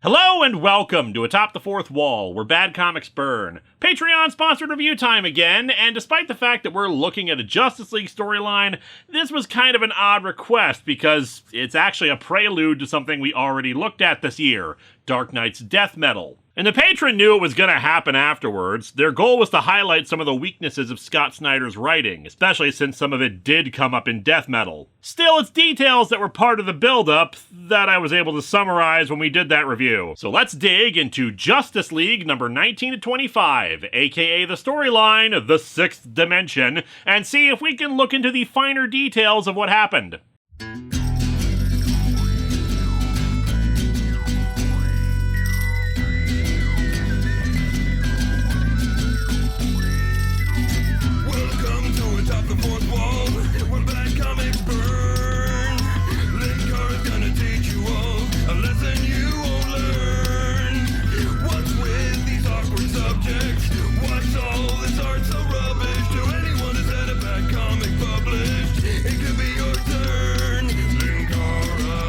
Hello and welcome to Atop the Fourth Wall, where bad comics burn. Patreon-sponsored review time again, and despite the fact that we're looking at a Justice League storyline, this was kind of an odd request because it's actually a prelude to something we already looked at this year, Dark Knight's death metal. And the patron knew it was going to happen afterwards. Their goal was to highlight some of the weaknesses of Scott Snyder's writing, especially since some of it did come up in death metal. Still, it's details that were part of the build-up that I was able to summarize when we did that review. So let's dig into Justice League number 19 to 25, aka the storyline, The Sixth Dimension, and see if we can look into the finer details of what happened. Atop the fourth wall, where bad comics burn. Linkara's gonna teach you all a lesson you won't learn. What's with these awkward subjects? What's all this art so rubbish? To anyone who's had a bad comic published, it could be your turn. Linkara,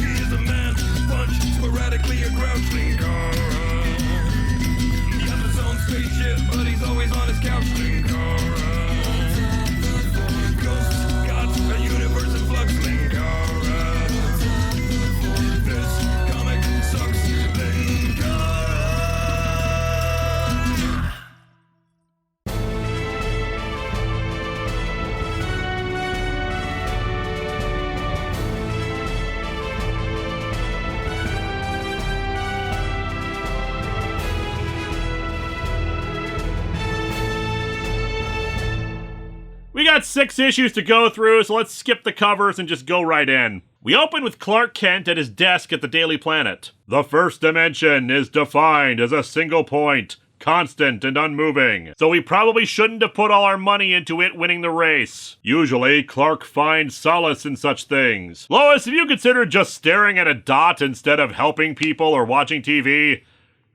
he is a man punch, sporadically a grouch. Linkara, he has his own spaceship, but he's always on his couch. Linkara. We got 6 issues to go through, so let's skip the covers and just go right in. We open with Clark Kent at his desk at the Daily Planet. The first dimension is defined as a single point, constant and unmoving, so we probably shouldn't have put all our money into it winning the race. Usually, Clark finds solace in such things. Lois, have you considered just staring at a dot instead of helping people or watching TV?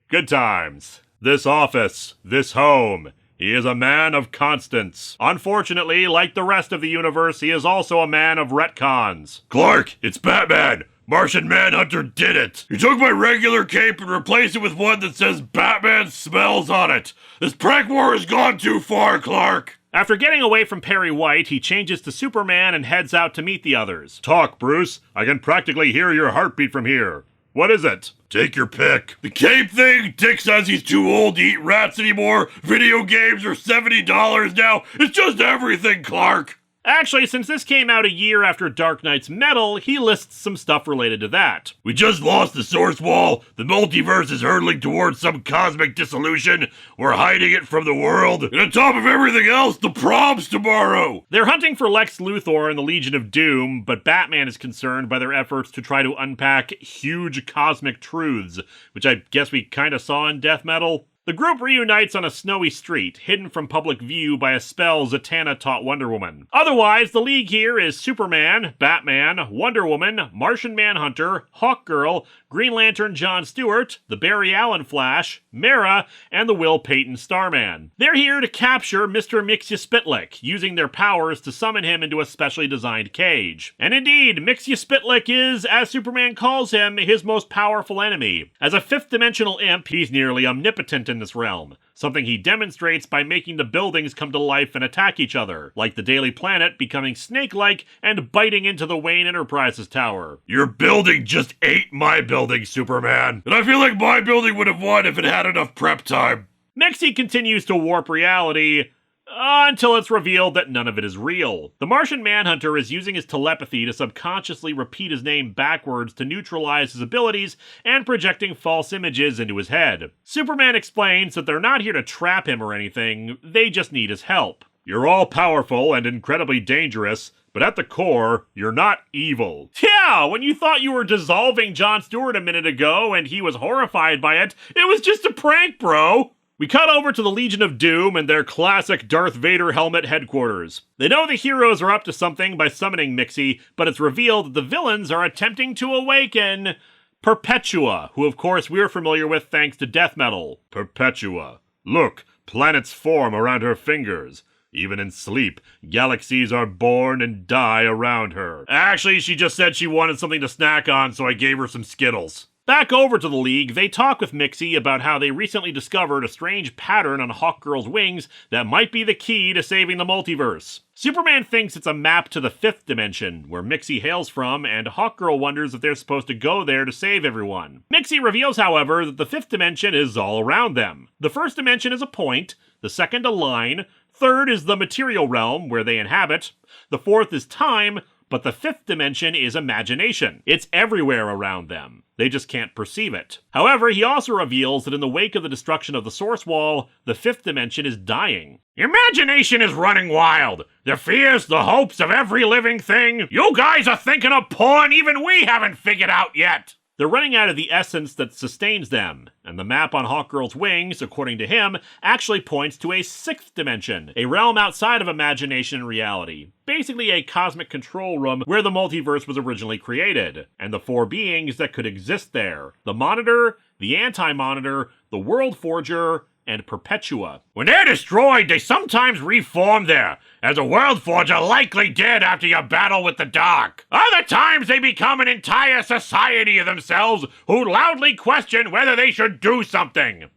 Good times. This office, this home. He is a man of constants. Unfortunately, like the rest of the universe, he is also a man of retcons. Clark, it's Batman! Martian Manhunter did it! He took my regular cape and replaced it with one that says Batman smells on it! This prank war has gone too far, Clark! After getting away from Perry White, he changes to Superman and heads out to meet the others. Talk, Bruce. I can practically hear your heartbeat from here. What is it? Take your pick. The cape thing? Dick says he's too old to eat rats anymore. Video games are $70 now. It's just everything, Clark. Actually, since this came out a year after Dark Knight's Metal, he lists some stuff related to that. We just lost the source wall. The multiverse is hurtling towards some cosmic dissolution. We're hiding it from the world. And on top of everything else, the prom's tomorrow. They're hunting for Lex Luthor and the Legion of Doom, but Batman is concerned by their efforts to try to unpack huge cosmic truths, which I guess we kinda saw in Death Metal. The group reunites on a snowy street, hidden from public view by a spell Zatanna taught Wonder Woman. Otherwise, the League here is Superman, Batman, Wonder Woman, Martian Manhunter, Hawkgirl, Green Lantern John Stewart, the Barry Allen Flash, Mera, and the Will Payton Starman. They're here to capture Mr. Mxyzptlk, using their powers to summon him into a specially designed cage. And indeed, Mxyzptlk is, as Superman calls him, his most powerful enemy. As a fifth-dimensional imp, he's nearly omnipotent in this realm, something he demonstrates by making the buildings come to life and attack each other, like the Daily Planet becoming snake-like and biting into the Wayne Enterprises tower. Your building just ate my building, Superman, and I feel like my building would have won if it had enough prep time. Mexi continues to warp reality, until it's revealed that none of it is real. The Martian Manhunter is using his telepathy to subconsciously repeat his name backwards to neutralize his abilities and projecting false images into his head. Superman explains that they're not here to trap him or anything, they just need his help. You're all powerful and incredibly dangerous, but at the core, you're not evil. Yeah, when you thought you were dissolving Jon Stewart a minute ago and he was horrified by it, it was just a prank, bro! We cut over to the Legion of Doom and their classic Darth Vader helmet headquarters. They know the heroes are up to something by summoning Mixie, but it's revealed that the villains are attempting to awaken Perpetua, who of course we're familiar with thanks to Death Metal. Perpetua. Look, planets form around her fingers. Even in sleep, galaxies are born and die around her. Actually, she just said she wanted something to snack on, so I gave her some Skittles. Back over to the League, they talk with Mixie about how they recently discovered a strange pattern on Hawkgirl's wings that might be the key to saving the multiverse. Superman thinks it's a map to the 5th dimension, where Mixie hails from, and Hawkgirl wonders if they're supposed to go there to save everyone. Mixie reveals, however, that the 5th dimension is all around them. The 1st dimension is a point, the 2nd a line, 3rd is the material realm, where they inhabit, the 4th is time, but the 5th dimension is imagination. It's everywhere around them. They just can't perceive it. However, he also reveals that in the wake of the destruction of the Source Wall, the 5th dimension is dying. Imagination is running wild. The fears, the hopes of every living thing. You guys are thinking of porn even we haven't figured out yet. They're running out of the essence that sustains them, and the map on Hawkgirl's wings, according to him, actually points to a 6th dimension, a realm outside of imagination and reality. Basically a cosmic control room where the multiverse was originally created, and the 4 beings that could exist there: the Monitor, the Anti-Monitor, the World Forger, and Perpetua. When they're destroyed, they sometimes reform there, as a World Forger likely did after your battle with the Dark. Other times they become an entire society of themselves who loudly question whether they should do something.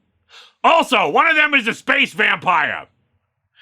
Also, one of them is a space vampire.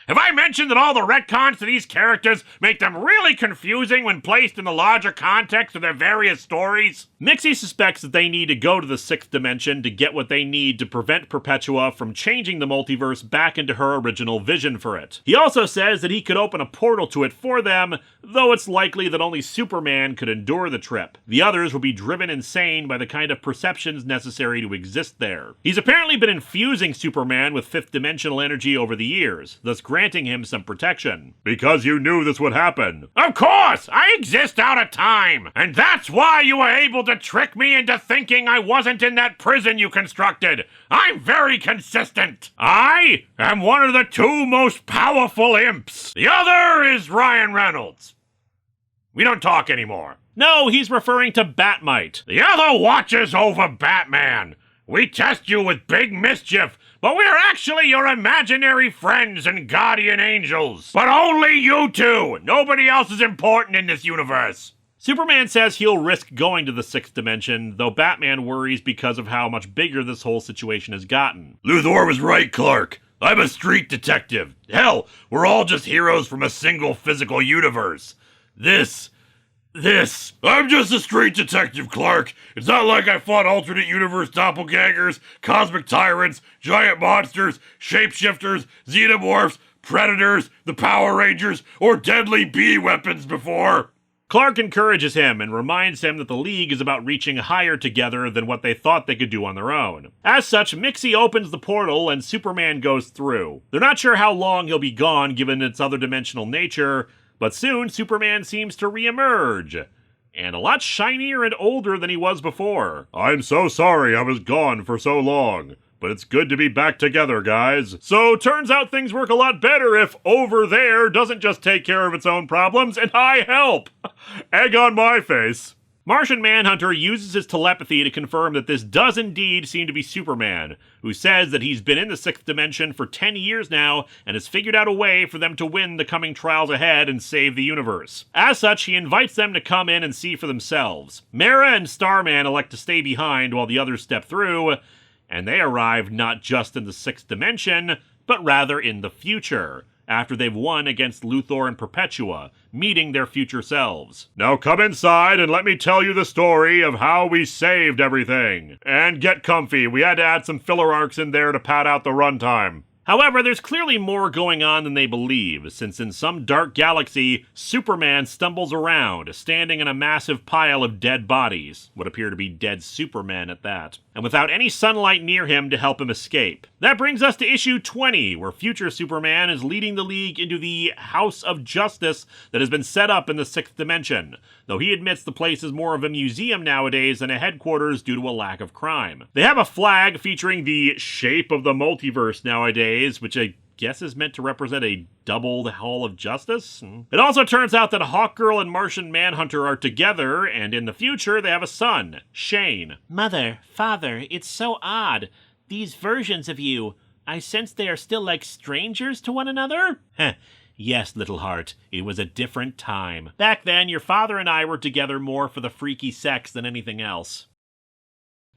Have I mentioned that all the retcons to these characters make them really confusing when placed in the larger context of their various stories? Mixie suspects that they need to go to the 6th dimension to get what they need to prevent Perpetua from changing the multiverse back into her original vision for it. He also says that he could open a portal to it for them, though it's likely that only Superman could endure the trip. The others will be driven insane by the kind of perceptions necessary to exist there. He's apparently been infusing Superman with 5th dimensional energy over the years, thus granting him some protection. Because you knew this would happen. Of course! I exist out of time! And that's why you were able to trick me into thinking I wasn't in that prison you constructed! I'm very consistent! I am one of the 2 most powerful imps! The other is Ryan Reynolds. We don't talk anymore. No, he's referring to Batmite. The other watches over Batman. We test you with big mischief, but we're actually your imaginary friends and guardian angels. But only you 2! Nobody else is important in this universe. Superman says he'll risk going to the 6th dimension, though Batman worries because of how much bigger this whole situation has gotten. Luthor was right, Clark. I'm a street detective. Hell, we're all just heroes from a single physical universe. I'm just a street detective, Clark. It's not like I fought alternate universe doppelgangers, cosmic tyrants, giant monsters, shapeshifters, xenomorphs, predators, the Power Rangers, or deadly bee weapons before. Clark encourages him and reminds him that the League is about reaching higher together than what they thought they could do on their own. As such, Mixie opens the portal and Superman goes through. They're not sure how long he'll be gone given its other dimensional nature, but soon Superman seems to re-emerge, and a lot shinier and older than he was before. I'm so sorry I was gone for so long, but it's good to be back together, guys. So turns out things work a lot better if over there doesn't just take care of its own problems and I help. Egg on my face. Martian Manhunter uses his telepathy to confirm that this does indeed seem to be Superman, who says that he's been in the 6th dimension for 10 years now and has figured out a way for them to win the coming trials ahead and save the universe. As such, he invites them to come in and see for themselves. Mara and Starman elect to stay behind while the others step through, and they arrive not just in the 6th dimension, but rather in the future, after they've won against Luthor and Perpetua, meeting their future selves. Now come inside and let me tell you the story of how we saved everything. And get comfy, we had to add some filler arcs in there to pad out the runtime. However, there's clearly more going on than they believe, since in some dark galaxy, Superman stumbles around, standing in a massive pile of dead bodies, what appear to be dead Supermen at that, and without any sunlight near him to help him escape. That brings us to issue 20, where future Superman is leading the League into the House of Justice that has been set up in the 6th dimension, though he admits the place is more of a museum nowadays than a headquarters due to a lack of crime. They have a flag featuring the shape of the multiverse nowadays, which I guess is meant to represent a doubled Hall of Justice. It also turns out that Hawkgirl and Martian Manhunter are together, and in the future they have a son, Shane. Mother, father, it's so odd. These versions of you, I sense they are still like strangers to one another? Heh. Yes, little heart, it was a different time. Back then, your father and I were together more for the freaky sex than anything else.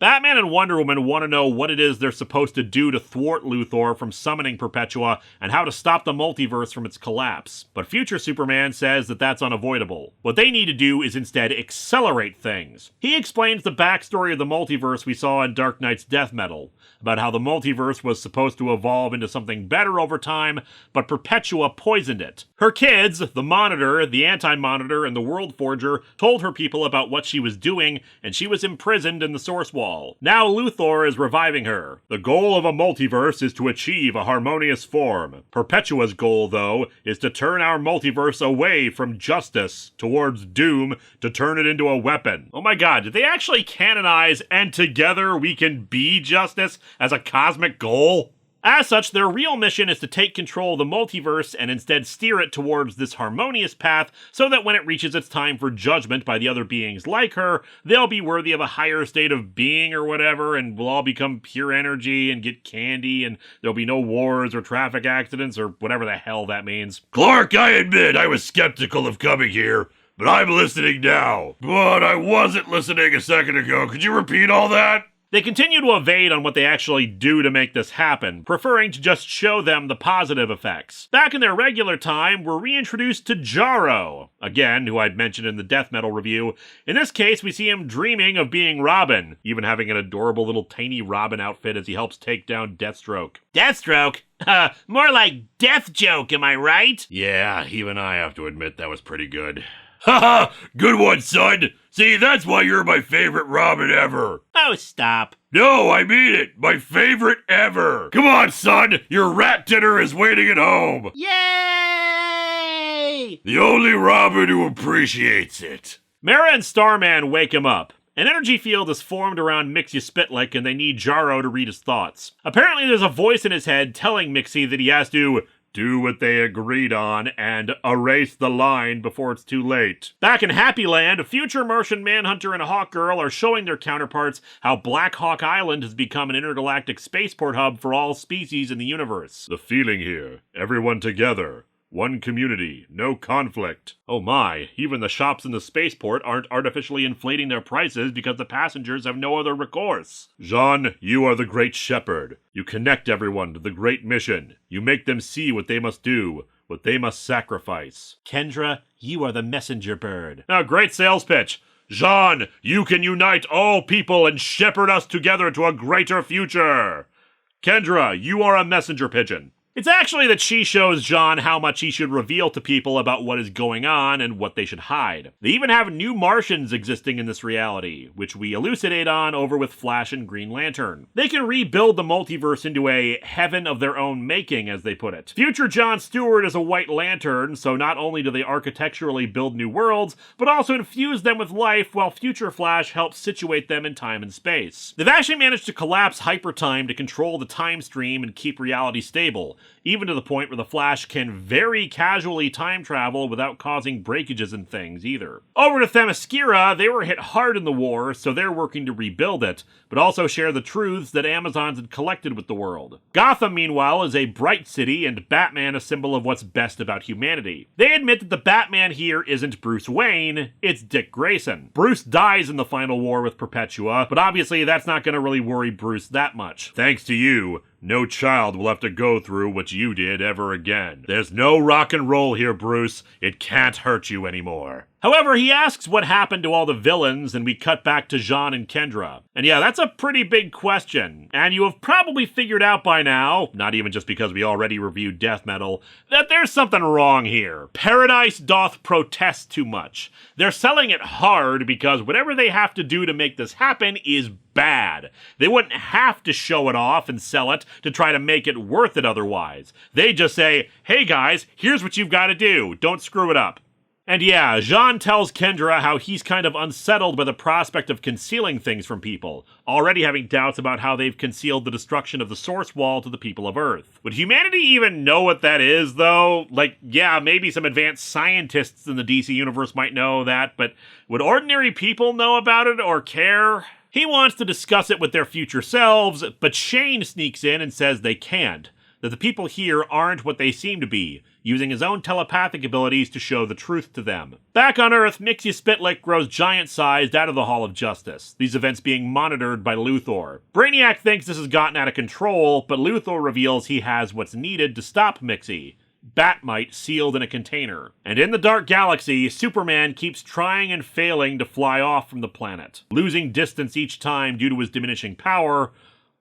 Batman and Wonder Woman want to know what it is they're supposed to do to thwart Luthor from summoning Perpetua and how to stop the multiverse from its collapse. But future Superman says that that's unavoidable. What they need to do is instead accelerate things. He explains the backstory of the multiverse we saw in Dark Knight's Death Metal, about how the multiverse was supposed to evolve into something better over time, but Perpetua poisoned it. Her kids, the Monitor, the Anti-Monitor, and the World Forger, told her people about what she was doing, and she was imprisoned in the Source Wall. Now Luthor is reviving her. The goal of a multiverse is to achieve a harmonious form. Perpetua's goal, though, is to turn our multiverse away from justice towards doom, to turn it into a weapon. Oh my god, did they actually canonize "and together we can be justice" as a cosmic goal? As such, their real mission is to take control of the multiverse and instead steer it towards this harmonious path so that when it reaches its time for judgment by the other beings like her, they'll be worthy of a higher state of being or whatever, and we'll all become pure energy and get candy, and there'll be no wars or traffic accidents or whatever the hell that means. Clark, I admit I was skeptical of coming here, but I'm listening now. But I wasn't listening a second ago. Could you repeat all that? They continue to evade on what they actually do to make this happen, preferring to just show them the positive effects. Back in their regular time, we're reintroduced to Jarro, again, who I'd mentioned in the Death Metal review. In this case, we see him dreaming of being Robin, even having an adorable little tiny Robin outfit as he helps take down Deathstroke. Deathstroke? More like Death Joke, am I right? Yeah, even I have to admit that was pretty good. Haha, good one, son! See, that's why you're my favorite Robin ever. Oh, stop. No, I mean it. My favorite ever. Come on, son. Your rat dinner is waiting at home. Yay! The only Robin who appreciates it. Mara and Starman wake him up. An energy field is formed around Mixie Spitlick, and they need Jarro to read his thoughts. Apparently, there's a voice in his head telling Mixie that he has to do what they agreed on and erase the line before it's too late. Back in Happy Land, future Martian Manhunter and Hawkgirl are showing their counterparts how Black Hawk Island has become an intergalactic spaceport hub for all species in the universe. The feeling here, everyone together. One community, no conflict. Oh my, even the shops in the spaceport aren't artificially inflating their prices because the passengers have no other recourse. Jean, you are the great shepherd. You connect everyone to the great mission. You make them see what they must do, what they must sacrifice. Kendra, you are the messenger bird. Now, great sales pitch. Jean, you can unite all people and shepherd us together to a greater future. Kendra, you are a messenger pigeon. It's actually that she shows Jean how much he should reveal to people about what is going on and what they should hide. They even have new Martians existing in this reality, which we elucidate on over with Flash and Green Lantern. They can rebuild the multiverse into a heaven of their own making, as they put it. Future John Stewart is a White Lantern, so not only do they architecturally build new worlds, but also infuse them with life, while Future Flash helps situate them in time and space. They've actually managed to collapse hypertime to control the time stream and keep reality stable, even to the point where the Flash can very casually time travel without causing breakages in things either. Over to Themyscira, they were hit hard in the war, so they're working to rebuild it, but also share the truths that Amazons had collected with the world. Gotham, meanwhile, is a bright city, and Batman a symbol of what's best about humanity. They admit that the Batman here isn't Bruce Wayne, it's Dick Grayson. Bruce dies in the final war with Perpetua, but obviously that's not going to really worry Bruce that much. Thanks to you, no child will have to go through what you did ever again. There's no rock and roll here, Bruce. It can't hurt you anymore. However, he asks what happened to all the villains, and we cut back to Jean and Kendra. And yeah, that's a pretty big question. And you have probably figured out by now, not even just because we already reviewed Death Metal, that there's something wrong here. Paradise doth protest too much. They're selling it hard because whatever they have to do to make this happen is bad. They wouldn't have to show it off and sell it to try to make it worth it otherwise. They just say, hey guys, here's what you've got to do. Don't screw it up. And yeah, Jean tells Kendra how he's kind of unsettled by the prospect of concealing things from people, already having doubts about how they've concealed the destruction of the Source Wall to the people of Earth. Would humanity even know what that is, though? Like, yeah, maybe some advanced scientists in the DC universe might know that, but would ordinary people know about it or care? He wants to discuss it with their future selves, but Shane sneaks in and says they can't. That the people here aren't what they seem to be. using his own telepathic abilities to show the truth to them. Back on Earth, Mxyzptlk grows giant-sized out of the Hall of Justice, these events being monitored by Luthor. Brainiac thinks this has gotten out of control, but Luthor reveals he has what's needed to stop Mixie. Batmite sealed in a container. And in the Dark Galaxy, Superman keeps trying and failing to fly off from the planet, losing distance each time due to his diminishing power,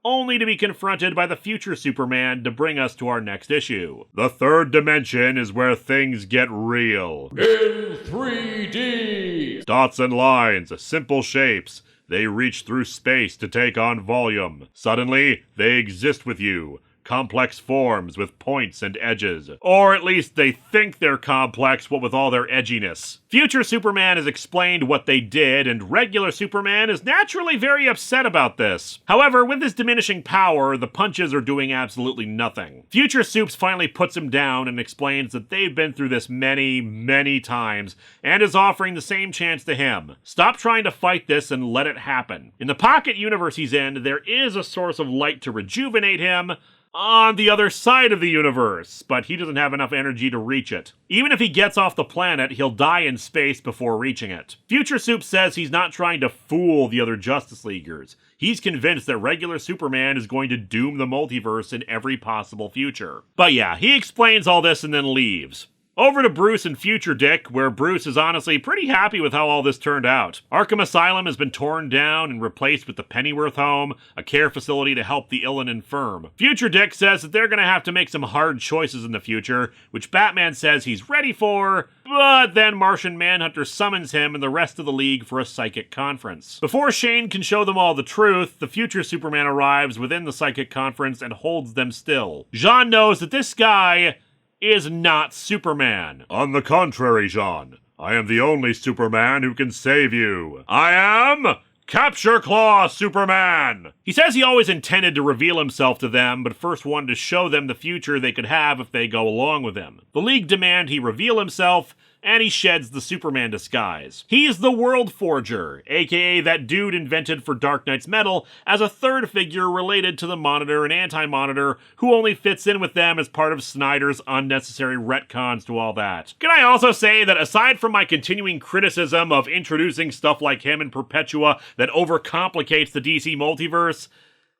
only to be confronted by the future Superman to bring us to our next issue. The third dimension is where things get real. In 3D! Dots and lines, simple shapes. They reach through space to take on volume. Suddenly, they exist with you. Complex forms with points and edges. Or at least they think they're complex, what with all their edginess. Future Superman has explained what they did, and regular Superman is naturally very upset about this. However, with his diminishing power, the punches are doing absolutely nothing. Future Supes finally puts him down and explains that they've been through this many, many times, and is offering the same chance to him. Stop trying to fight this and let it happen. In the pocket universe he's in, there is a source of light to rejuvenate him, on the other side of the universe, but he doesn't have enough energy to reach it. Even if he gets off the planet, he'll die in space before reaching it. Future Soup says he's not trying to fool the other Justice Leaguers. He's convinced that regular Superman is going to doom the multiverse in every possible future. But yeah, he explains all this and then leaves. Over to Bruce and Future Dick, where Bruce is honestly pretty happy with how all this turned out. Arkham Asylum has been torn down and replaced with the Pennyworth Home, a care facility to help the ill and infirm. Future Dick says that they're going to have to make some hard choices in the future, which Batman says he's ready for, but then Martian Manhunter summons him and the rest of the League for a psychic conference. Before Shane can show them all the truth, the future Superman arrives within the psychic conference and holds them still. Jean knows that this guy is not Superman. On the contrary, Jean, I am the only Superman who can save you. I am Capture Claw Superman! He says he always intended to reveal himself to them, but first wanted to show them the future they could have if they go along with him. The League demand he reveal himself, and he sheds the Superman disguise. He's the World Forger, aka that dude invented for Dark Knight's metal as a third figure related to the Monitor and Anti-Monitor, who only fits in with them as part of Snyder's unnecessary retcons to all that. Can I also say that aside from my continuing criticism of introducing stuff like him in Perpetua that overcomplicates the DC multiverse,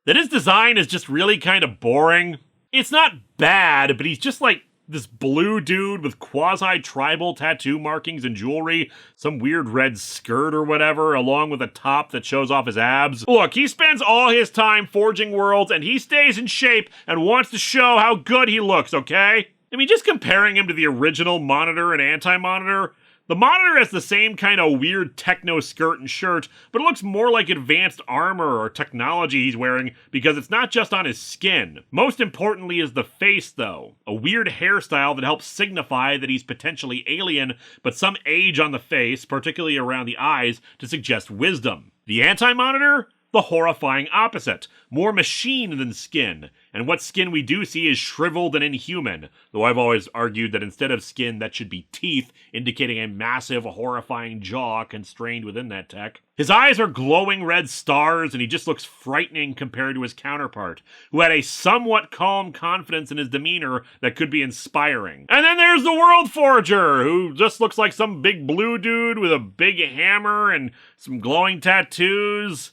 that his design is just really kind of boring? It's not bad, but he's just like this blue dude with quasi-tribal tattoo markings and jewelry, some weird red skirt or whatever, along with a top that shows off his abs. Look, he spends all his time forging worlds, and he stays in shape and wants to show how good he looks, okay? I mean, just comparing him to the original Monitor and Anti-Monitor, the Monitor has the same kind of weird techno skirt and shirt, but it looks more like advanced armor or technology he's wearing because it's not just on his skin. Most importantly is the face, though. A weird hairstyle that helps signify that he's potentially alien, but some age on the face, particularly around the eyes, to suggest wisdom. The Anti-Monitor? The horrifying opposite. More machine than skin. And what skin we do see is shriveled and inhuman, though I've always argued that instead of skin, that should be teeth, indicating a massive, horrifying jaw constrained within that tech. His eyes are glowing red stars, and he just looks frightening compared to his counterpart, who had a somewhat calm confidence in his demeanor that could be inspiring. And then there's the World Forger, who just looks like some big blue dude with a big hammer and some glowing tattoos.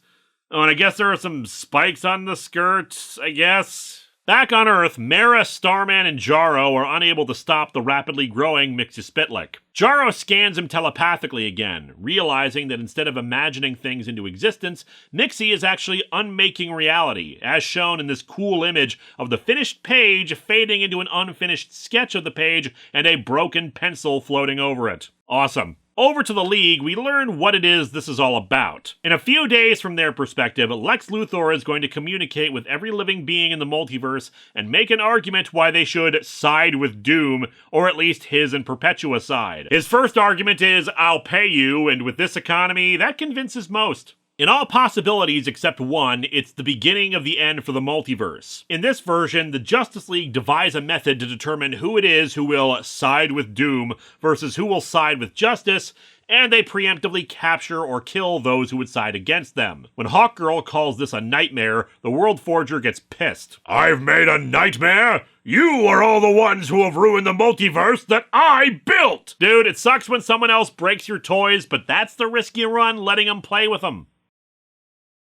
Oh, and I guess there are some spikes on the skirt, I guess. Back on Earth, Mara, Starman, and Jarro are unable to stop the rapidly growing Mxyzptlk. Jarro scans him telepathically again, realizing that instead of imagining things into existence, Mixie is actually unmaking reality, as shown in this cool image of the finished page fading into an unfinished sketch of the page and a broken pencil floating over it. Awesome. Over to the League, we learn what it is this is all about. In a few days from their perspective, Lex Luthor is going to communicate with every living being in the multiverse and make an argument why they should side with Doom, or at least his and Perpetua's side. His first argument is, I'll pay you, and with this economy, that convinces most. In all possibilities except one, it's the beginning of the end for the multiverse. In this version, the Justice League devise a method to determine who it is who will side with Doom versus who will side with Justice, and they preemptively capture or kill those who would side against them. When Hawkgirl calls this a nightmare, the World Forger gets pissed. "I've made a nightmare? You are all the ones who have ruined the multiverse that I built!" Dude, it sucks when someone else breaks your toys, but that's the risk you run letting them play with them.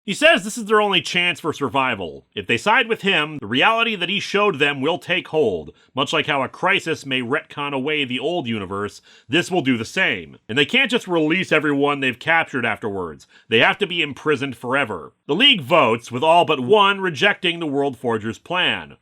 He says this is their only chance for survival. If they side with him, the reality that he showed them will take hold. Much like how a crisis may retcon away the old universe, this will do the same. And they can't just release everyone they've captured afterwards. They have to be imprisoned forever. The League votes, with all but one rejecting the World Forger's plan.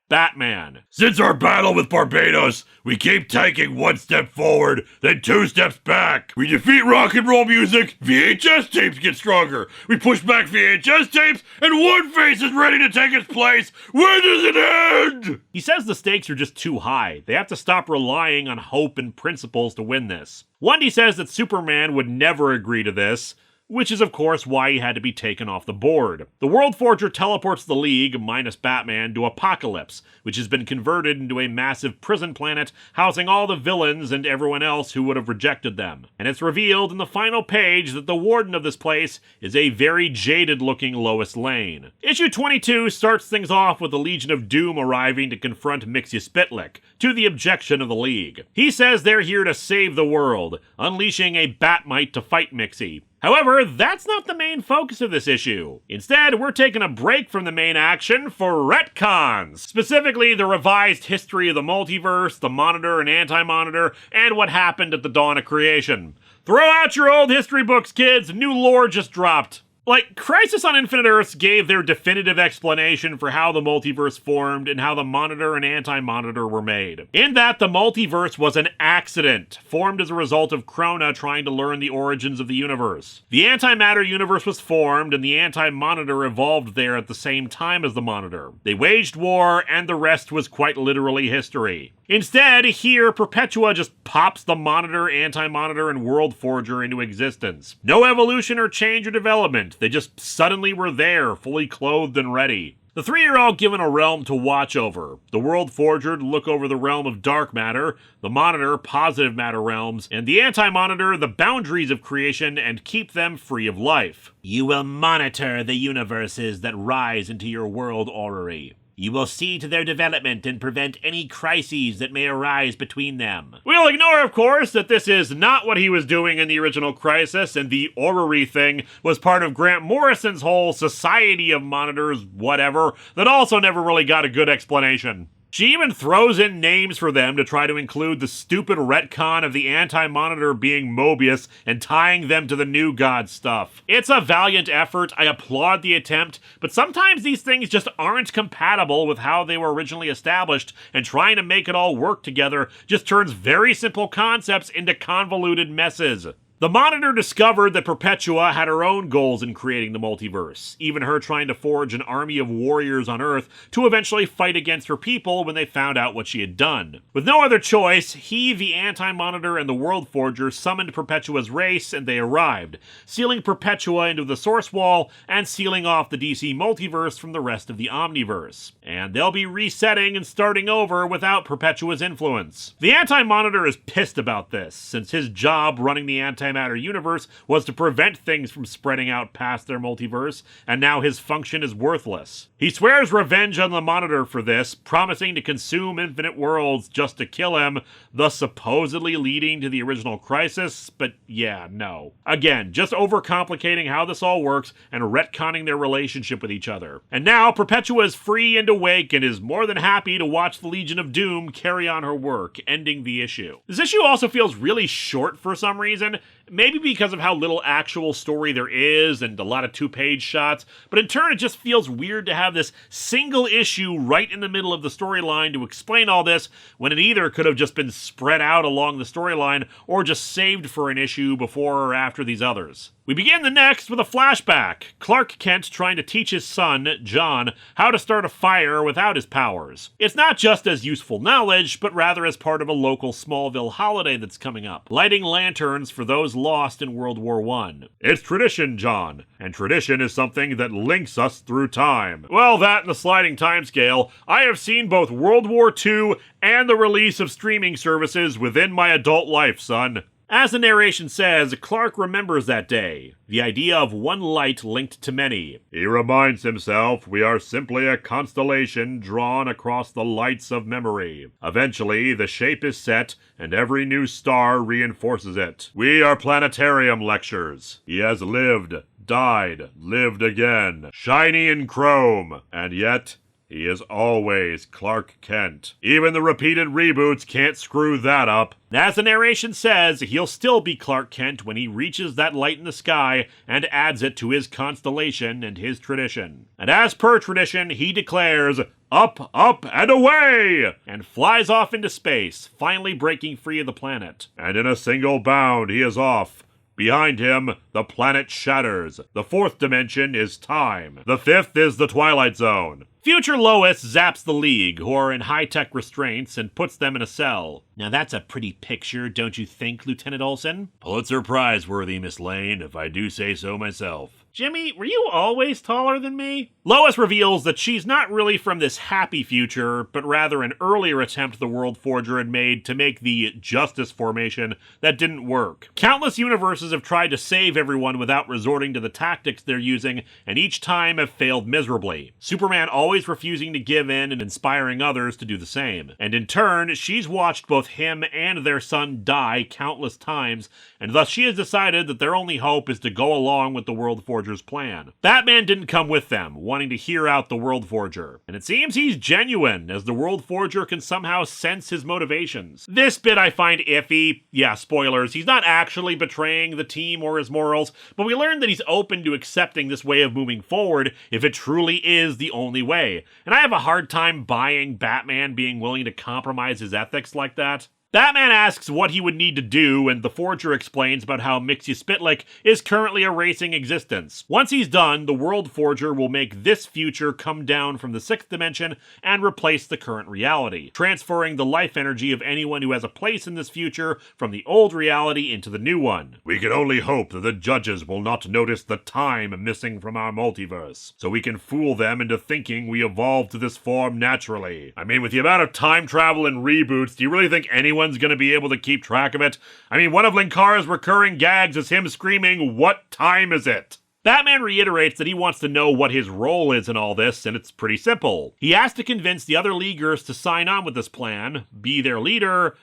Batman. "Since our battle with Barbados, we keep taking one step forward, then two steps back. We defeat rock and roll music, VHS tapes get stronger. We push back VHS tapes, and one face is ready to take its place. Where does it end?" He says the stakes are just too high. They have to stop relying on hope and principles to win this. Wendy says that Superman would never agree to this, which is of course why he had to be taken off the board. The World Forger teleports the League, minus Batman, to Apokolips, which has been converted into a massive prison planet housing all the villains and everyone else who would have rejected them. And it's revealed in the final page that the warden of this place is a very jaded-looking Lois Lane. Issue 22 starts things off with the Legion of Doom arriving to confront Mxyzptlk, to the objection of the League. He says they're here to save the world, unleashing a Batmite to fight Mixie. However, that's not the main focus of this issue. Instead, we're taking a break from the main action for retcons. Specifically, the revised history of the multiverse, the Monitor and Anti-Monitor, and what happened at the dawn of creation. Throw out your old history books, kids! New lore just dropped. Like, Crisis on Infinite Earths gave their definitive explanation for how the multiverse formed and how the Monitor and Anti-Monitor were made. In that, the multiverse was an accident, formed as a result of Krona trying to learn the origins of the universe. The Antimatter universe was formed, and the Anti-Monitor evolved there at the same time as the Monitor. They waged war, and the rest was quite literally history. Instead, here, Perpetua just pops the Monitor, Anti-Monitor, and World Forger into existence. No evolution or change or development. They just suddenly were there, fully clothed and ready. The three are all given a realm to watch over. The World Forger to look over the realm of dark matter, the Monitor, positive matter realms, and the Anti-Monitor, the boundaries of creation, and keep them free of life. You will monitor the universes that rise into your world orrery. You will see to their development and prevent any crises that may arise between them. We'll ignore, of course, that this is not what he was doing in the original Crisis, and the orrery thing was part of Grant Morrison's whole society of monitors, whatever, that also never really got a good explanation. She even throws in names for them to try to include the stupid retcon of the Anti-Monitor being Mobius and tying them to the New God stuff. It's a valiant effort, I applaud the attempt, but sometimes these things just aren't compatible with how they were originally established, and trying to make it all work together just turns very simple concepts into convoluted messes. The Monitor discovered that Perpetua had her own goals in creating the multiverse, even her trying to forge an army of warriors on Earth to eventually fight against her people when they found out what she had done. With no other choice, he, the Anti-Monitor, and the World Forger summoned Perpetua's race, and they arrived, sealing Perpetua into the Source Wall and sealing off the DC multiverse from the rest of the Omniverse. And they'll be resetting and starting over without Perpetua's influence. The Anti-Monitor is pissed about this, since his job running the Antimatter universe was to prevent things from spreading out past their multiverse, and now his function is worthless. He swears revenge on the Monitor for this, promising to consume infinite worlds just to kill him, thus supposedly leading to the original Crisis, but yeah, no. Again, just overcomplicating how this all works and retconning their relationship with each other. And now Perpetua is free and awake and is more than happy to watch the Legion of Doom carry on her work, ending the issue. This issue also feels really short for some reason, maybe because of how little actual story there is and a lot of two-page shots, but in turn it just feels weird to have this single issue right in the middle of the storyline to explain all this when it either could have just been spread out along the storyline or just saved for an issue before or after these others. We begin the next with a flashback. Clark Kent trying to teach his son, John, how to start a fire without his powers. It's not just as useful knowledge, but rather as part of a local Smallville holiday that's coming up, lighting lanterns for those lost in World War I. It's tradition, John, and tradition is something that links us through time. Well, that and the sliding timescale, I have seen both World War II and the release of streaming services within my adult life, son. As the narration says, Clark remembers that day, the idea of one light linked to many. He reminds himself we are simply a constellation drawn across the lights of memory. Eventually, the shape is set, and every new star reinforces it. We are planetarium lectures. He has lived, died, lived again, shiny in chrome, and yet he is always Clark Kent. Even the repeated reboots can't screw that up. As the narration says, he'll still be Clark Kent when he reaches that light in the sky and adds it to his constellation and his tradition. And as per tradition, he declares, "Up, up, and away!" and flies off into space, finally breaking free of the planet. And in a single bound, he is off. Behind him, the planet shatters. The fourth dimension is time. The fifth is the Twilight Zone. Future Lois zaps the League, who are in high-tech restraints, and puts them in a cell. Now that's a pretty picture, don't you think, Lieutenant Olsen? Pulitzer Prize-worthy, Miss Lane, if I do say so myself. Jimmy, were you always taller than me? Lois reveals that she's not really from this happy future, but rather an earlier attempt the World Forger had made to make the Justice Formation that didn't work. Countless universes have tried to save everyone without resorting to the tactics they're using, and each time have failed miserably. Superman always refusing to give in and inspiring others to do the same. And in turn, she's watched both him and their son die countless times, and thus she has decided that their only hope is to go along with the World Forger's plan. Batman didn't come with them, wanting to hear out the World Forger. And it seems he's genuine, as the World Forger can somehow sense his motivations. This bit I find iffy. Yeah, spoilers, he's not actually betraying the team or his morals, but we learn that he's open to accepting this way of moving forward if it truly is the only way. And I have a hard time buying Batman being willing to compromise his ethics like that. Batman asks what he would need to do, and the Forger explains about how Mxyzptlk is currently erasing existence. Once he's done, the World Forger will make this future come down from the sixth dimension and replace the current reality, transferring the life energy of anyone who has a place in this future from the old reality into the new one. We can only hope that the judges will not notice the time missing from our multiverse, so we can fool them into thinking we evolved to this form naturally. I mean, with the amount of time travel and reboots, do you really think anyone's going to be able to keep track of it? I mean, one of Linkara's recurring gags is him screaming, "What time is it?" Batman reiterates that he wants to know what his role is in all this, and it's pretty simple. He has to convince the other Leaguers to sign on with this plan, be their leader.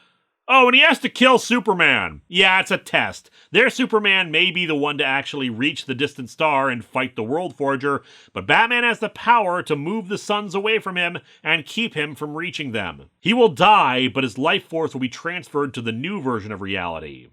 Oh, and he has to kill Superman. Yeah, it's a test. Their Superman may be the one to actually reach the distant star and fight the World Forger, but Batman has the power to move the suns away from him and keep him from reaching them. He will die, but his life force will be transferred to the new version of reality,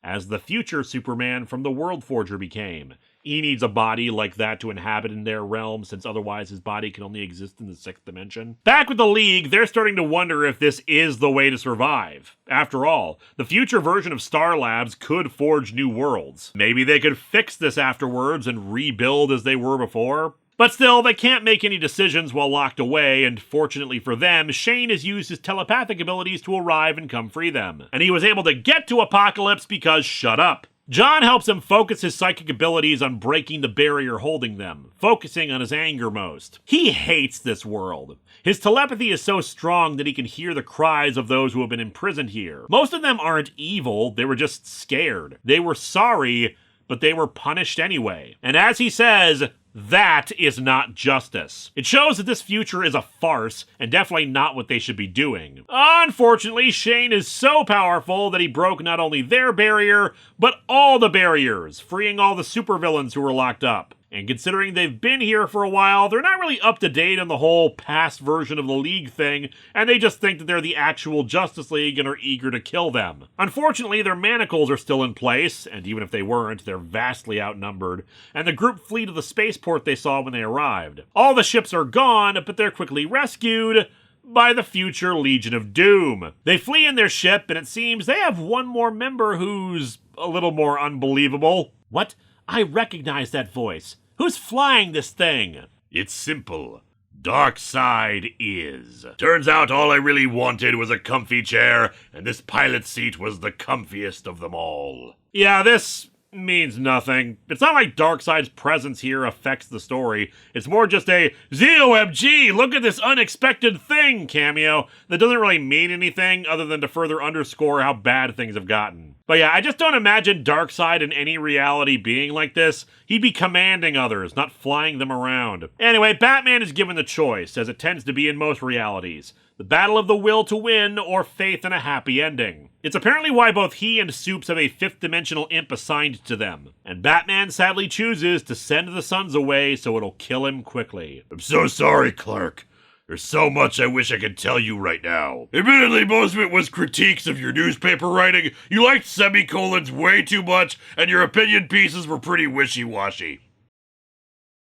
as the future Superman from the World Forger became. He needs a body like that to inhabit in their realm, since otherwise his body can only exist in the sixth dimension. Back with the League, they're starting to wonder if this is the way to survive. After all, the future version of Star Labs could forge new worlds. Maybe they could fix this afterwards and rebuild as they were before. But still, they can't make any decisions while locked away, and fortunately for them, Shane has used his telepathic abilities to arrive and come free them. And he was able to get to Apocalypse because shut up. John helps him focus his psychic abilities on breaking the barrier holding them, focusing on his anger most. He hates this world. His telepathy is so strong that he can hear the cries of those who have been imprisoned here. Most of them aren't evil, they were just scared. They were sorry, but they were punished anyway. And as he says, that is not justice. It shows that this future is a farce, and definitely not what they should be doing. Unfortunately, Shane is so powerful that he broke not only their barrier, but all the barriers, freeing all the supervillains who were locked up. And considering they've been here for a while, they're not really up to date on the whole past version of the League thing, and they just think that they're the actual Justice League and are eager to kill them. Unfortunately, their manacles are still in place, and even if they weren't, they're vastly outnumbered, and the group flee to the spaceport they saw when they arrived. All the ships are gone, but they're quickly rescued by the future Legion of Doom. They flee in their ship, and it seems they have one more member who's a little more unbelievable. What? I recognize that voice. Who's flying this thing? It's simple. Darkseid is. Turns out all I really wanted was a comfy chair, and this pilot seat was the comfiest of them all. Yeah, this means nothing. It's not like Darkseid's presence here affects the story. It's more just a ZOMG, look at this unexpected thing cameo that doesn't really mean anything other than to further underscore how bad things have gotten. But yeah, I just don't imagine Darkseid in any reality being like this. He'd be commanding others, not flying them around. Anyway, Batman is given the choice, as it tends to be in most realities. The battle of the will to win, or faith in a happy ending. It's apparently why both he and Supes have a fifth-dimensional imp assigned to them. And Batman sadly chooses to send the suns away so it'll kill him quickly. I'm so sorry, Clark. There's so much I wish I could tell you right now. Admittedly, most of it was critiques of your newspaper writing. You liked semicolons way too much, and your opinion pieces were pretty wishy-washy.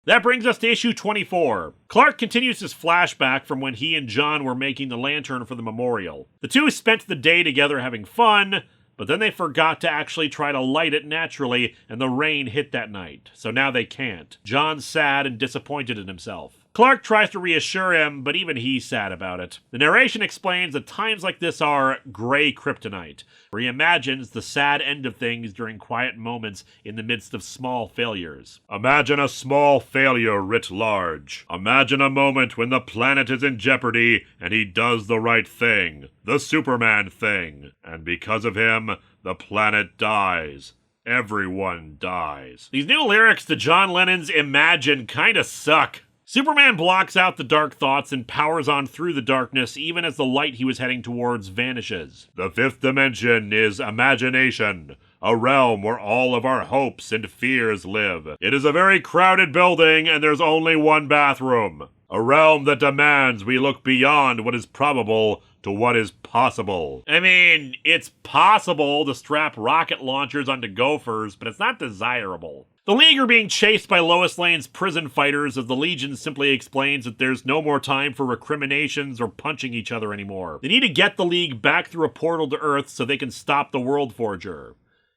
That brings us to issue 24. Clark continues his flashback from when he and John were making the lantern for the memorial. The two spent the day together having fun, but then they forgot to actually try to light it naturally, and the rain hit that night, so now they can't. John's sad and disappointed in himself. Clark tries to reassure him, but even he's sad about it. The narration explains that times like this are gray kryptonite, where he imagines the sad end of things during quiet moments in the midst of small failures. Imagine a small failure writ large. Imagine a moment when the planet is in jeopardy and he does the right thing, the Superman thing, and because of him, the planet dies. Everyone dies. These new lyrics to John Lennon's Imagine kinda suck. Superman blocks out the dark thoughts and powers on through the darkness even as the light he was heading towards vanishes. The fifth dimension is imagination, a realm where all of our hopes and fears live. It is a very crowded building and there's only one bathroom. A realm that demands we look beyond what is probable to what is possible. I mean, it's possible to strap rocket launchers onto gophers, but it's not desirable. The League are being chased by Lois Lane's prison fighters as the Legion simply explains that there's no more time for recriminations or punching each other anymore. They need to get the League back through a portal to Earth so they can stop the World Forger.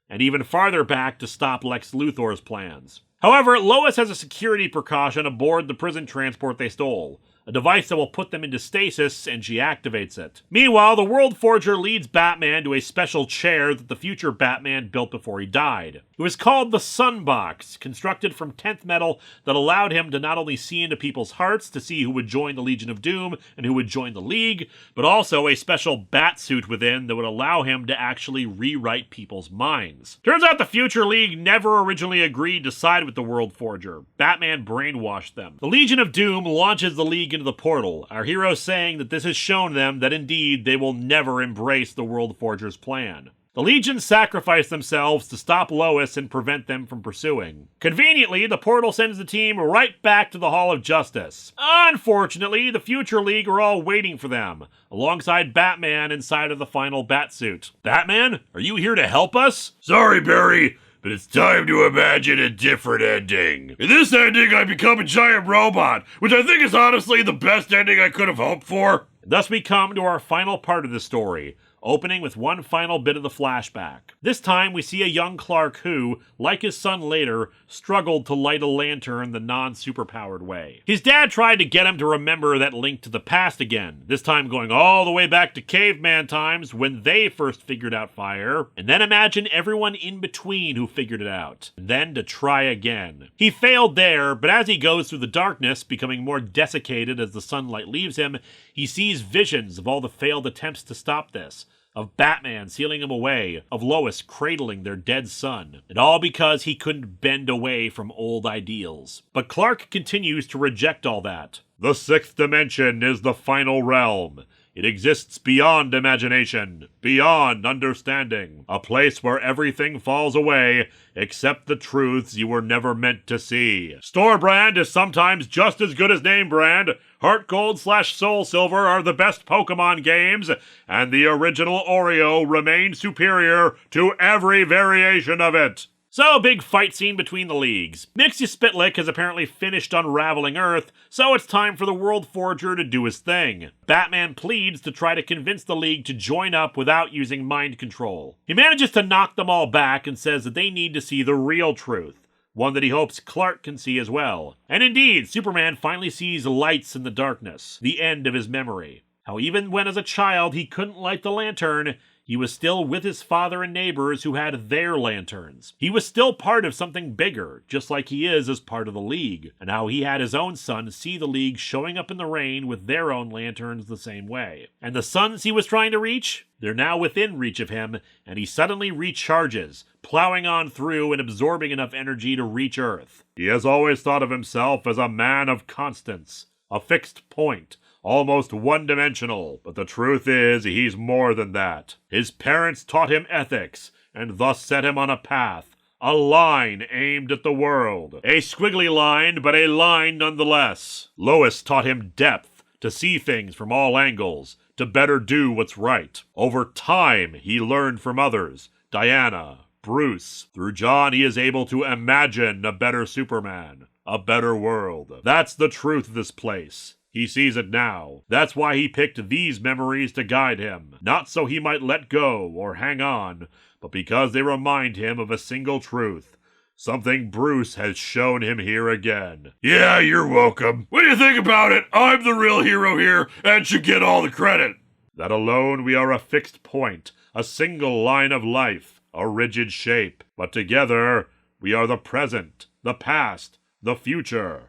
And even farther back to stop Lex Luthor's plans. However, Lois has a security precaution aboard the prison transport they stole. A device that will put them into stasis, and she activates it. Meanwhile, the World Forger leads Batman to a special chair that the future Batman built before he died. It was called the Sunbox, constructed from 10th metal that allowed him to not only see into people's hearts to see who would join the Legion of Doom and who would join the League, but also a special bat suit within that would allow him to actually rewrite people's minds. Turns out the future League never originally agreed to side with the World Forger. Batman brainwashed them. The Legion of Doom launches the League into the portal, our heroes saying that this has shown them that indeed they will never embrace the World Forger's plan. The Legion sacrifice themselves to stop Lois and prevent them from pursuing. Conveniently, the portal sends the team right back to the Hall of Justice. Unfortunately, the Future League are all waiting for them, alongside Batman inside of the final Batsuit. Batman, are you here to help us? Sorry, Barry, but it's time to imagine a different ending. In this ending, I become a giant robot, which I think is honestly the best ending I could have hoped for. Thus we come to our final part of the story, opening with one final bit of the flashback. This time we see a young Clark who, like his son later, struggled to light a lantern the non-superpowered way. His dad tried to get him to remember that link to the past again, this time going all the way back to caveman times when they first figured out fire, and then imagine everyone in between who figured it out, and then to try again. He failed there, but as he goes through the darkness, becoming more desiccated as the sunlight leaves him, he sees visions of all the failed attempts to stop this, of Batman sealing him away, of Lois cradling their dead son, and all because he couldn't bend away from old ideals. But Clark continues to reject all that. The sixth dimension is the final realm. It exists beyond imagination, beyond understanding, a place where everything falls away except the truths you were never meant to see. Store brand is sometimes just as good as name brand. Heart Gold / Soul Silver are the best Pokemon games, and the original Oreo remains superior to every variation of it. So, big fight scene between the leagues. Mxyzptlk has apparently finished unraveling Earth, so it's time for the World Forger to do his thing. Batman pleads to try to convince the League to join up without using mind control. He manages to knock them all back and says that they need to see the real truth. one that he hopes Clark can see as well. And indeed, Superman finally sees lights in the darkness, the end of his memory. How even when as a child he couldn't light the lantern, he was still with his father and neighbors who had their lanterns. He was still part of something bigger, just like he is as part of the League, and how he had his own son see the League showing up in the rain with their own lanterns the same way. And the suns he was trying to reach? They're now within reach of him, and he suddenly recharges, plowing on through and absorbing enough energy to reach Earth. He has always thought of himself as a man of constants, a fixed point, almost one-dimensional, but the truth is he's more than that. His parents taught him ethics, and thus set him on a path, a line aimed at the world. A squiggly line, but a line nonetheless. Lois taught him depth, to see things from all angles, to better do what's right. Over time, he learned from others, Diana, Bruce. Through John, he is able to imagine a better Superman, a better world. That's the truth of this place. He sees it now. That's why he picked these memories to guide him. Not so he might let go or hang on, but because they remind him of a single truth. Something Bruce has shown him here again. Yeah, you're welcome. What do you think about it? I'm the real hero here and should get all the credit. That alone we are a fixed point, a single line of life, a rigid shape. But together, we are the present, the past, the future.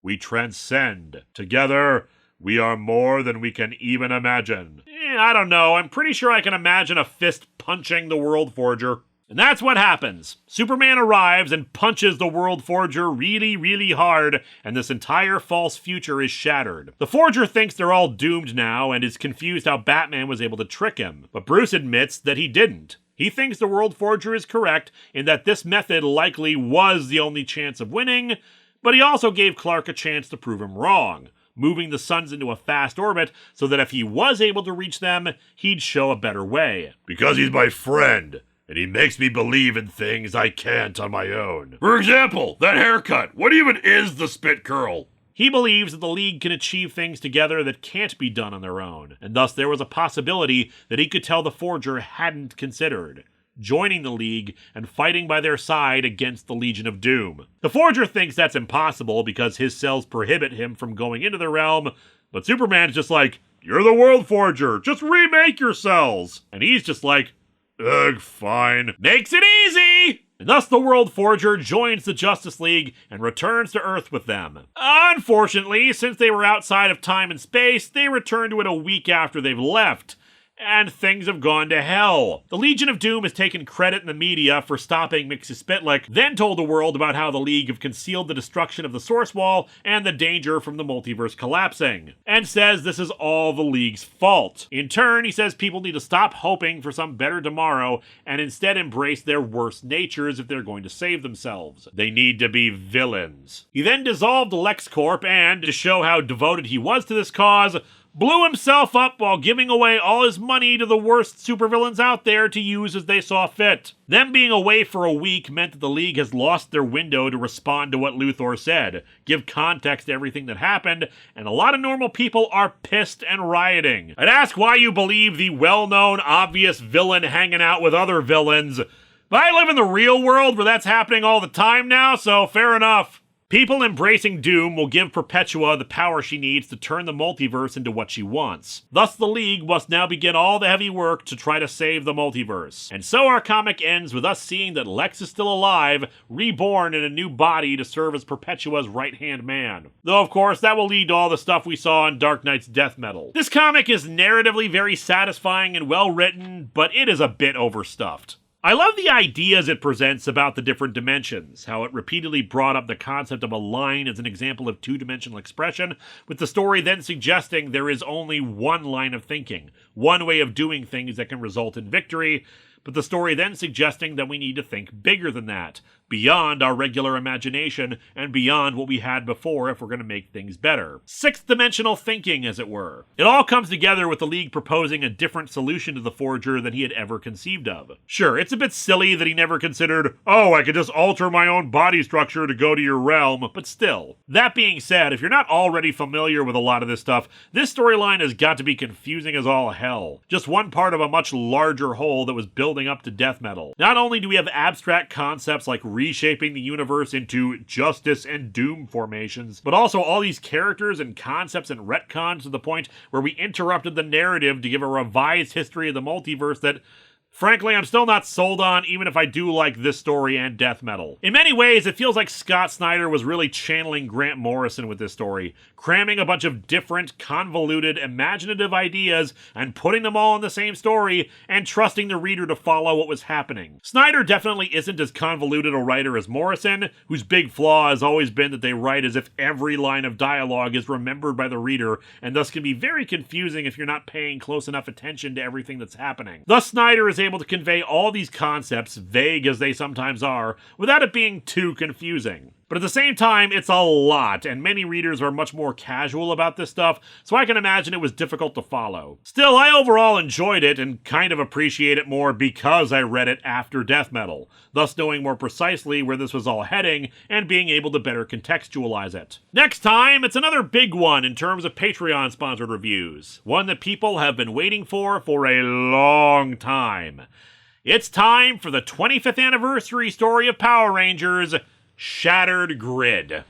We transcend. Together, we are more than we can even imagine. I don't know. I'm pretty sure I can imagine a fist punching the World Forger. And that's what happens. Superman arrives and punches the World Forger really, really hard, and this entire false future is shattered. The Forger thinks they're all doomed now and is confused how Batman was able to trick him. But Bruce admits that he didn't. He thinks the World Forger is correct in that this method likely was the only chance of winning, but he also gave Clark a chance to prove him wrong, moving the suns into a fast orbit so that if he was able to reach them, he'd show a better way. Because he's my friend, and he makes me believe in things I can't on my own. For example, that haircut. What even is the spit curl? He believes that the League can achieve things together that can't be done on their own, and thus there was a possibility that he could tell the Forger hadn't considered. Joining the League and fighting by their side against the Legion of Doom. The Forger thinks that's impossible because his cells prohibit him from going into the realm, but Superman's just like, you're the World Forger, just remake your cells! And he's just like, ugh, fine. Makes it easy! And thus the World Forger joins the Justice League and returns to Earth with them. Unfortunately, since they were outside of time and space, they return to it a week after they've left. And things have gone to hell. The Legion of Doom has taken credit in the media for stopping Mxyzptlk, then told the world about how the League have concealed the destruction of the Source Wall and the danger from the multiverse collapsing, and says this is all the League's fault. In turn, he says people need to stop hoping for some better tomorrow and instead embrace their worst natures if they're going to save themselves. They need to be villains. He then dissolved LexCorp and, to show how devoted he was to this cause, blew himself up while giving away all his money to the worst supervillains out there to use as they saw fit. Them being away for a week meant that the League has lost their window to respond to what Luthor said, give context to everything that happened, and a lot of normal people are pissed and rioting. I'd ask why you believe the well-known, obvious villain hanging out with other villains, but I live in the real world where that's happening all the time now, so fair enough. People embracing Doom will give Perpetua the power she needs to turn the multiverse into what she wants. Thus, the League must now begin all the heavy work to try to save the multiverse. And so our comic ends with us seeing that Lex is still alive, reborn in a new body to serve as Perpetua's right-hand man. Though, of course, that will lead to all the stuff we saw in Dark Knight's death metal. This comic is narratively very satisfying and well-written, but it is a bit overstuffed. I love the ideas it presents about the different dimensions, how it repeatedly brought up the concept of a line as an example of two-dimensional expression, with the story then suggesting there is only one line of thinking, one way of doing things that can result in victory, but the story then suggesting that we need to think bigger than that, beyond our regular imagination and beyond what we had before if we're going to make things better. Sixth-dimensional thinking, as it were. It all comes together with the League proposing a different solution to the Forger than he had ever conceived of. Sure, it's a bit silly that he never considered, oh, I could just alter my own body structure to go to your realm, but still. That being said, if you're not already familiar with a lot of this stuff, this storyline has got to be confusing as all hell. Just one part of a much larger whole that was building up to death metal. Not only do we have abstract concepts like reshaping the universe into justice and doom formations, but also all these characters and concepts and retcons to the point where we interrupted the narrative to give a revised history of the multiverse that, frankly, I'm still not sold on, even if I do like this story and death metal. In many ways, it feels like Scott Snyder was really channeling Grant Morrison with this story, cramming a bunch of different, convoluted, imaginative ideas and putting them all in the same story and trusting the reader to follow what was happening. Snyder definitely isn't as convoluted a writer as Morrison, whose big flaw has always been that they write as if every line of dialogue is remembered by the reader and thus can be very confusing if you're not paying close enough attention to everything that's happening. Thus, Snyder is able to convey all these concepts, vague as they sometimes are, without it being too confusing. But at the same time, it's a lot, and many readers are much more casual about this stuff, so I can imagine it was difficult to follow. Still, I overall enjoyed it and kind of appreciate it more because I read it after death metal, thus knowing more precisely where this was all heading and being able to better contextualize it. Next time, it's another big one in terms of Patreon-sponsored reviews, one that people have been waiting for a long time. It's time for the 25th anniversary story of Power Rangers, Shattered Grid.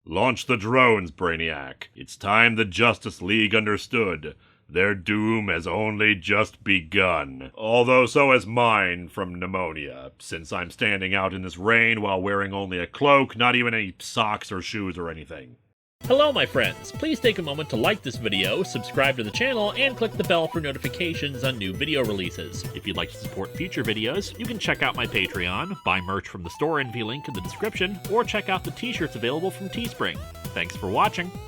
Launch the drones, Brainiac. It's time the Justice League understood. Their doom has only just begun. Although so has mine from pneumonia, since I'm standing out in this rain while wearing only a cloak, not even any socks or shoes or anything. Hello, my friends. Please take a moment to like this video, subscribe to the channel, and click the bell for notifications on new video releases. If you'd like to support future videos, you can check out my Patreon, buy merch from the store envy link in the description, or check out the t-shirts available from Teespring. Thanks for watching.